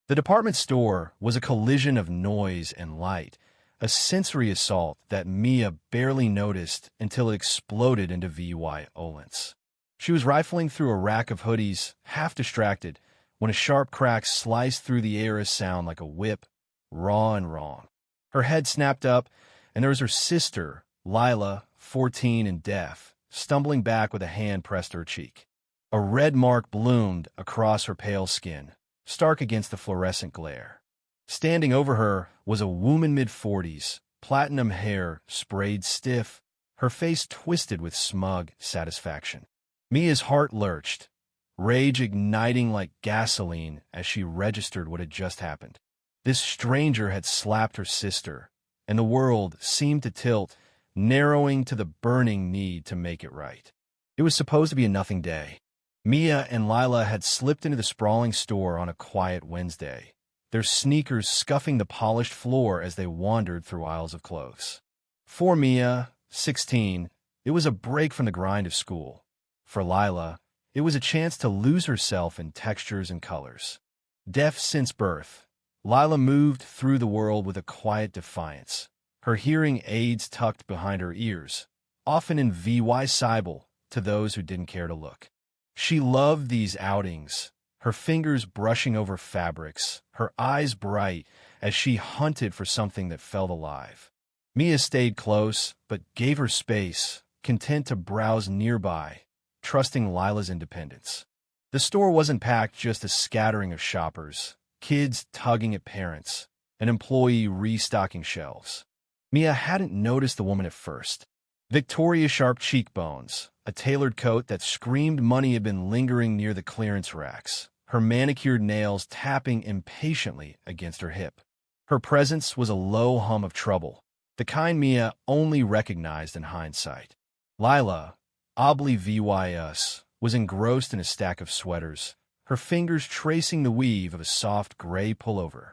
The department store was a collision of noise and light, a sensory assault that Mia barely noticed until it exploded into violence. She was rifling through a rack of hoodies, half distracted, when a sharp crack sliced through the air a sound like a whip, raw and wrong. Her head snapped up, and there was her sister, Lila, 14 and deaf, stumbling back with a hand pressed to her cheek. A red mark bloomed across her pale skin, stark against the fluorescent glare. Standing over her was a woman mid-40s, platinum hair sprayed stiff, her face twisted with smug satisfaction. Mia's heart lurched, rage igniting like gasoline as she registered what had just happened. This stranger had slapped her sister, and the world seemed to tilt, narrowing to the burning need to make it right. It was supposed to be a nothing day. Mia and Lila had slipped into the sprawling store on a quiet Wednesday, their sneakers scuffing the polished floor as they wandered through aisles of clothes. For Mia, 16, it was a break from the grind of school. For Lila, it was a chance to lose herself in textures and colors. Deaf since birth, Lila moved through the world with a quiet defiance, her hearing aids tucked behind her ears, often in VY Sibyl to those who didn't care to look. She loved these outings, her fingers brushing over fabrics, her eyes bright as she hunted for something that felt alive. Mia stayed close, but gave her space, content to browse nearby, trusting Lila's independence. The store wasn't packed just a scattering of shoppers, kids tugging at parents, an employee restocking shelves. Mia hadn't noticed the woman at first. Victoria's sharp cheekbones, a tailored coat that screamed money had been lingering near the clearance racks, her manicured nails tapping impatiently against her hip. Her presence was a low hum of trouble, the kind Mia only recognized in hindsight. Lila, oddly VYS, was engrossed in a stack of sweaters, her fingers tracing the weave of a soft gray pullover.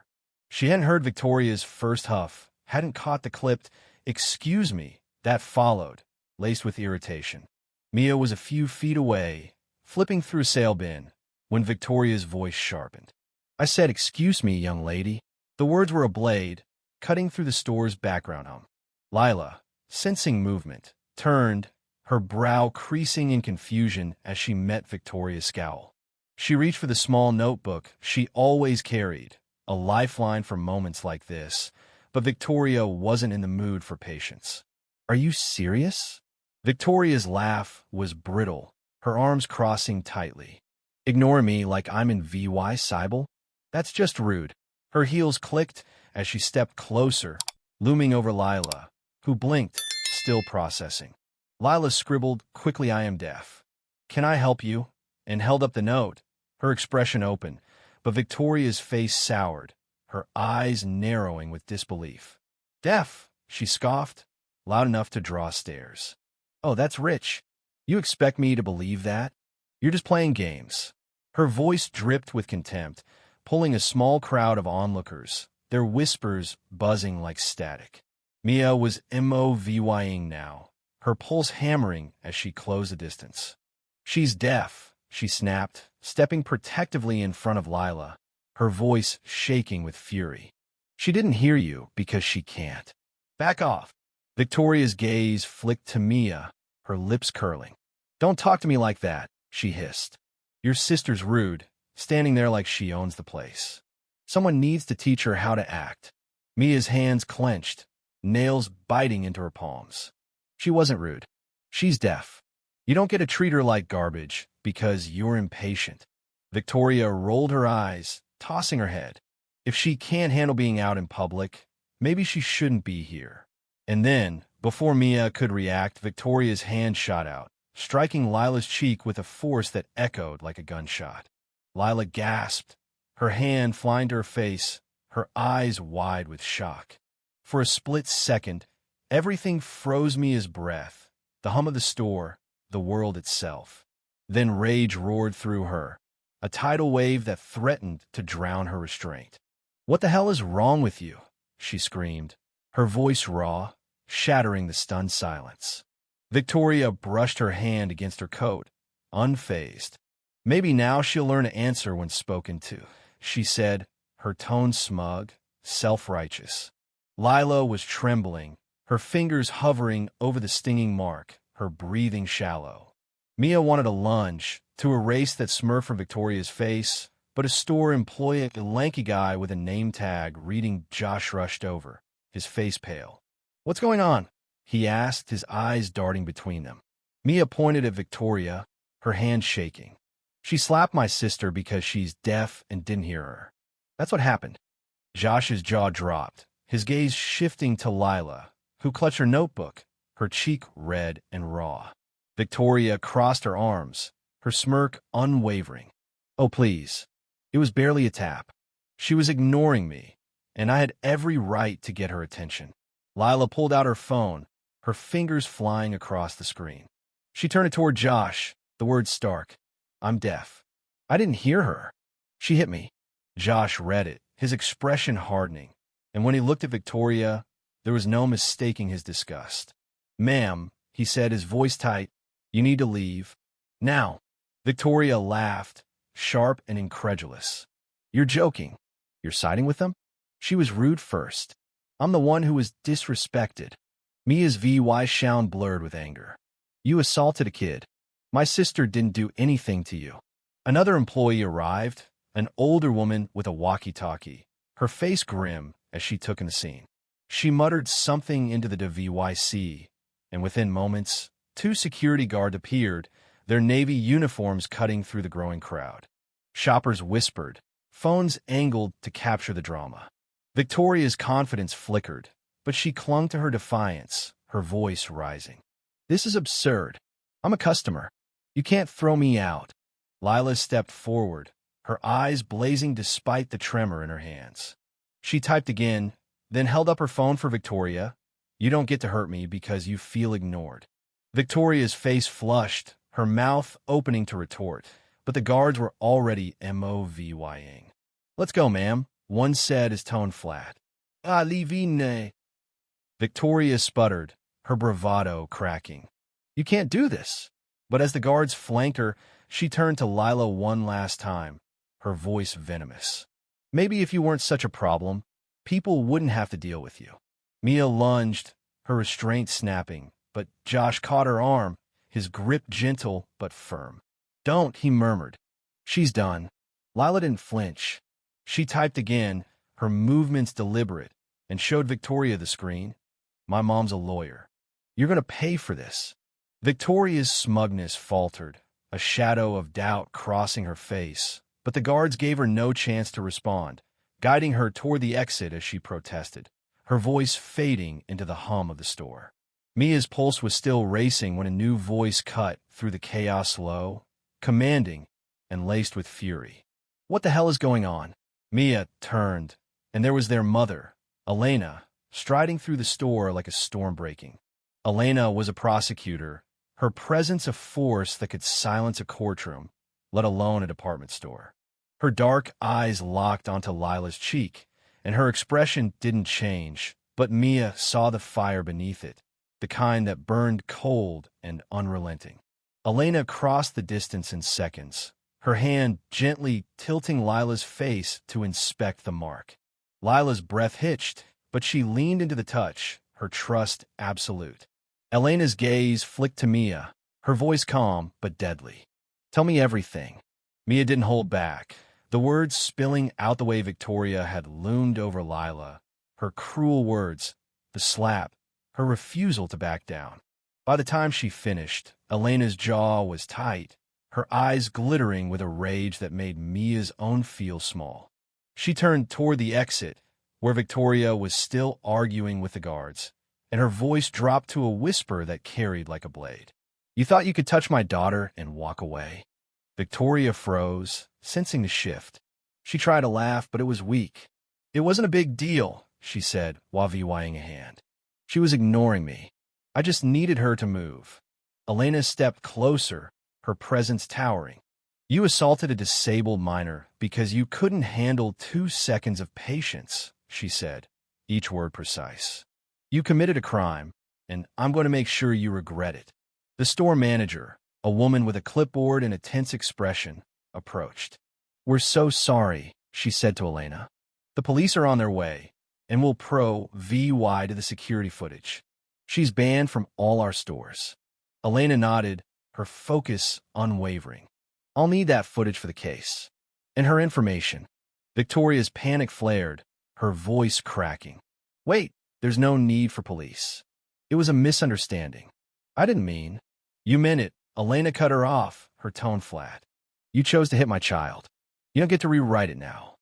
She hadn't heard Victoria's first huff, hadn't caught the clipped, "Excuse me," that followed, laced with irritation. Mia was a few feet away, flipping through a sale bin, when Victoria's voice sharpened. "I said, excuse me, young lady." The words were a blade, cutting through the store's background hum. Lila, sensing movement, turned, her brow creasing in confusion as she met Victoria's scowl. She reached for the small notebook she always carried, a lifeline for moments like this, but Victoria wasn't in the mood for patience. "Are you serious?" Victoria's laugh was brittle, her arms crossing tightly. "Ignore me like I'm in VY Sibyl? That's just rude." Her heels clicked as she stepped closer, looming over Lila, who blinked, still processing. Lila scribbled, "Quickly, I am deaf. Can I help you?" and held up the note, her expression open, but Victoria's face soured, her eyes narrowing with disbelief. "Deaf," she scoffed, loud enough to draw stares. "Oh, that's rich. You expect me to believe that? You're just playing games." Her voice dripped with contempt, pulling a small crowd of onlookers, their whispers buzzing like static. Mia was MOVYing now, her pulse hammering as she closed the distance. "She's deaf," she snapped, stepping protectively in front of Lila, her voice shaking with fury. "She didn't hear you because she can't. Back off." Victoria's gaze flicked to Mia, her lips curling. "Don't talk to me like that," she hissed. "Your sister's rude, standing there like she owns the place. Someone needs to teach her how to act." Mia's hands clenched, nails biting into her palms. "She wasn't rude. She's deaf. You don't get to treat her like garbage because you're impatient." Victoria rolled her eyes, tossing her head. If she can't handle being out in public, maybe she shouldn't be here. And then, before Mia could react, Victoria's hand shot out, striking Lila's cheek with a force that echoed like a gunshot. Lila gasped, her hand flying to her face, her eyes wide with shock. For a split second, everything froze Mia's breath, the hum of the store, the world itself. Then rage roared through her, a tidal wave that threatened to drown her restraint. "What the hell is wrong with you?" she screamed, her voice raw, shattering the stunned silence. Victoria brushed her hand against her coat, unfazed. "Maybe now she'll learn to answer when spoken to," she said, her tone smug, self-righteous. Lila was trembling, her fingers hovering over the stinging mark, her breathing shallow. Mia wanted to lunge, to erase that smirk from Victoria's face, but a store employee, a lanky guy with a name tag reading Josh, rushed over, his face pale. "What's going on?" he asked, his eyes darting between them. Mia pointed at Victoria, her hand shaking. "She slapped my sister because she's deaf and didn't hear her." "That's what happened." Josh's jaw dropped, his gaze shifting to Lila, who clutched her notebook, her cheek red and raw. Victoria crossed her arms, her smirk unwavering. "Oh, please. It was barely a tap. She was ignoring me, and I had every right to get her attention." Lila pulled out her phone, her fingers flying across the screen. She turned it toward Josh, the words stark. "I'm deaf. I didn't hear her. She hit me." Josh read it, his expression hardening, and when he looked at Victoria, there was no mistaking his disgust. "Ma'am," he said, his voice tight, "you need to leave. Now." Victoria laughed, sharp and incredulous. "You're joking. You're siding with them?" She was rude first. "I'm the one who was disrespected." Mia's VY shone blurred with anger. "You assaulted a kid. My sister didn't do anything to you." Another employee arrived, an older woman with a walkie-talkie, her face grim as she took in the scene. She muttered something into the VYC, and within moments, 2 security guards appeared, their navy uniforms cutting through the growing crowd. Shoppers whispered, phones angled to capture the drama. Victoria's confidence flickered, but she clung to her defiance, her voice rising. "This is absurd. I'm a customer. You can't throw me out." Lila stepped forward, her eyes blazing despite the tremor in her hands. She typed again, then held up her phone for Victoria. "You don't get to hurt me because you feel ignored." Victoria's face flushed, her mouth opening to retort, but the guards were already MOVYing. "Let's go, ma'am," one said, his tone flat. "Leavine." Victoria sputtered, her bravado cracking. "You can't do this." But as the guards flanked her, she turned to Lila one last time, her voice venomous. "Maybe if you weren't such a problem, people wouldn't have to deal with you." Mia lunged, her restraint snapping, but Josh caught her arm, his grip gentle but firm. "Don't," he murmured. "She's done." Lila didn't flinch. She typed again, her movements deliberate, and showed Victoria the screen. "My mom's a lawyer. You're going to pay for this." Victoria's smugness faltered, a shadow of doubt crossing her face, but the guards gave her no chance to respond, guiding her toward the exit as she protested, her voice fading into the hum of the store. Mia's pulse was still racing when a new voice cut through the chaos low, commanding and laced with fury. "What the hell is going on?" Mia turned, and there was their mother, Elena, striding through the store like a storm breaking. Elena was a prosecutor, her presence a force that could silence a courtroom, let alone a department store. Her dark eyes locked onto Lila's cheek, and her expression didn't change, but Mia saw the fire beneath it, the kind that burned cold and unrelenting. Elena crossed the distance in seconds, her hand gently tilting Lila's face to inspect the mark. Lila's breath hitched, but she leaned into the touch, her trust absolute. Elena's gaze flicked to Mia, her voice calm but deadly. "Tell me everything." Mia didn't hold back, the words spilling out the way Victoria had loomed over Lila, her cruel words, the slap, her refusal to back down. By the time she finished, Elena's jaw was tight, her eyes glittering with a rage that made Mia's own feel small. She turned toward the exit, where Victoria was still arguing with the guards, and her voice dropped to a whisper that carried like a blade. "You thought you could touch my daughter and walk away?" Victoria froze, sensing the shift. She tried to laugh, but it was weak. "It wasn't a big deal," she said, while VYing a hand. "She was ignoring me. I just needed her to move." Elena stepped closer, her presence towering. "You assaulted a disabled minor because you couldn't handle 2 seconds of patience," she said, each word precise. "You committed a crime, and I'm going to make sure you regret it." The store manager, a woman with a clipboard and a tense expression, approached. "We're so sorry," she said to Elena. The police are on their way, and will VY to the security footage. She's banned from all our stores. Elena nodded, her focus unwavering. I'll need that footage for the case. And her information. Victoria's panic flared, her voice cracking. Wait, there's no need for police. It was a misunderstanding. I didn't mean. You meant it. Elena cut her off, her tone flat. You chose to hit my child. You don't get to rewrite it now.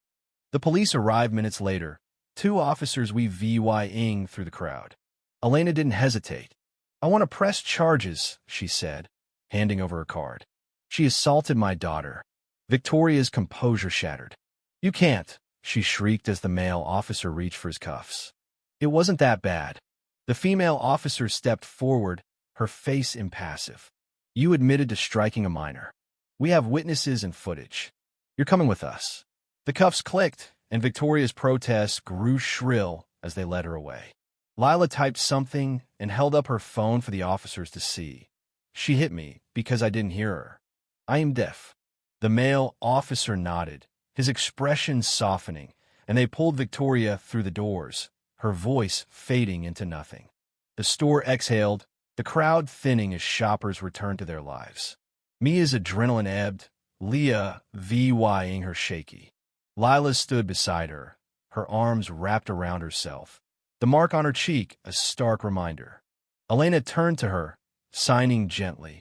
The police arrived minutes later. 2 officers VY-ing through the crowd. Elena didn't hesitate. I want to press charges, she said, handing over a card. She assaulted my daughter. Victoria's composure shattered. You can't, she shrieked as the male officer reached for his cuffs. It wasn't that bad. The female officer stepped forward, her face impassive. You admitted to striking a minor. We have witnesses and footage. You're coming with us. The cuffs clicked, and Victoria's protests grew shrill as they led her away. Lila typed something and held up her phone for the officers to see. She hit me because I didn't hear her. I am deaf. The male officer nodded, his expression softening, and they pulled Victoria through the doors, her voice fading into nothing. The store exhaled, the crowd thinning as shoppers returned to their lives. Mia's adrenaline ebbed, Leah VY-ing her shaky. Lila stood beside her, her arms wrapped around herself, the mark on her cheek a stark reminder. Elena turned to her, signing gently.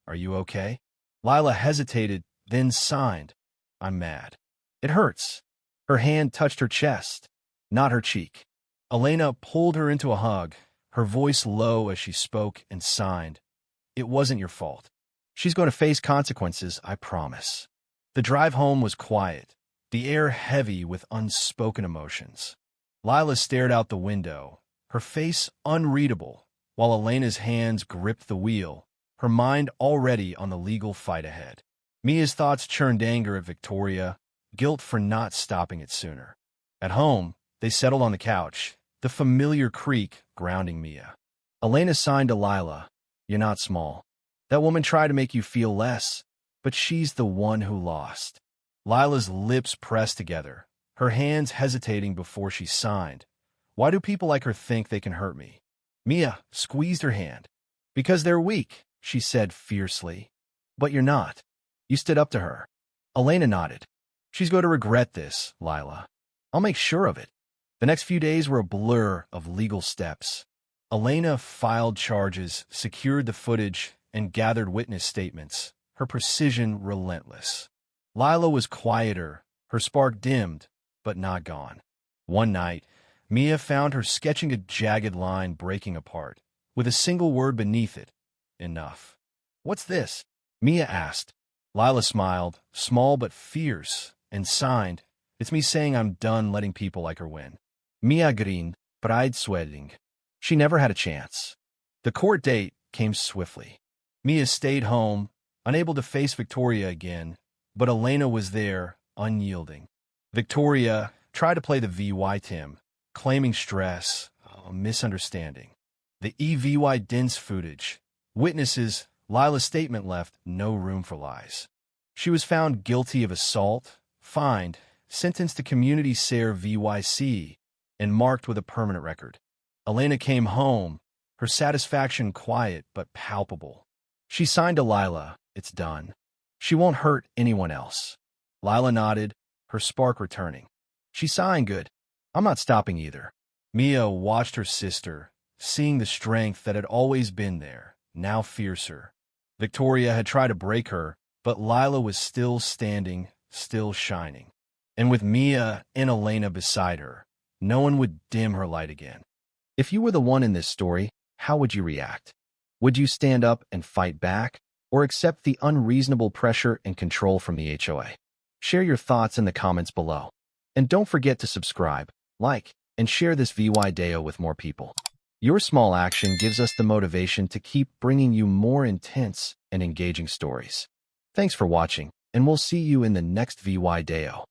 Are you okay? Lila hesitated, then signed. I'm mad. It hurts. Her hand touched her chest, not her cheek. Elena pulled her into a hug, her voice low as she spoke and signed. It wasn't your fault. She's going to face consequences, I promise. The drive home was quiet, the air heavy with unspoken emotions. Lila stared out the window, her face unreadable, while Elena's hands gripped the wheel, her mind already on the legal fight ahead. Mia's thoughts churned anger at Victoria, guilt for not stopping it sooner. At home, they settled on the couch, the familiar creak grounding Mia. Elena signed to Lila, You're not small. That woman tried to make you feel less, but she's the one who lost. Lila's lips pressed together, her hands hesitating before she signed. Why do people like her think they can hurt me? Mia squeezed her hand. Because they're weak, she said fiercely. But you're not. You stood up to her. Elena nodded. She's going to regret this, Lila. I'll make sure of it. The next few days were a blur of legal steps. Elena filed charges, secured the footage, and gathered witness statements, her precision relentless. Lila was quieter, her spark dimmed, but not gone. One night, Mia found her sketching a jagged line breaking apart, with a single word beneath it, enough. What's this? Mia asked. Lila smiled, small but fierce, and signed, It's me saying I'm done letting people like her win. Mia grinned, pride sweating. She never had a chance. The court date came swiftly. Mia stayed home, unable to face Victoria again, but Elena was there, unyielding. Victoria tried to play the VY Tim, claiming stress, a misunderstanding. The EVY dense footage. Witnesses, Lila's statement left no room for lies. She was found guilty of assault, fined, sentenced to community care VYC, and marked with a permanent record. Elena came home, her satisfaction quiet but palpable. She signed to Lila, It's done. She won't hurt anyone else. Lila nodded, her spark returning. She signed good. I'm not stopping either. Mia watched her sister, seeing the strength that had always been there, now fiercer. Victoria had tried to break her, but Lila was still standing, still shining. And with Mia and Elena beside her, no one would dim her light again. If you were the one in this story, how would you react? Would you stand up and fight back, or accept the unreasonable pressure and control from the HOA? Share your thoughts in the comments below. And don't forget to subscribe, like, and share this VY Deo with more people. Your small action gives us the motivation to keep bringing you more intense and engaging stories. Thanks for watching, and we'll see you in the next VY Deo.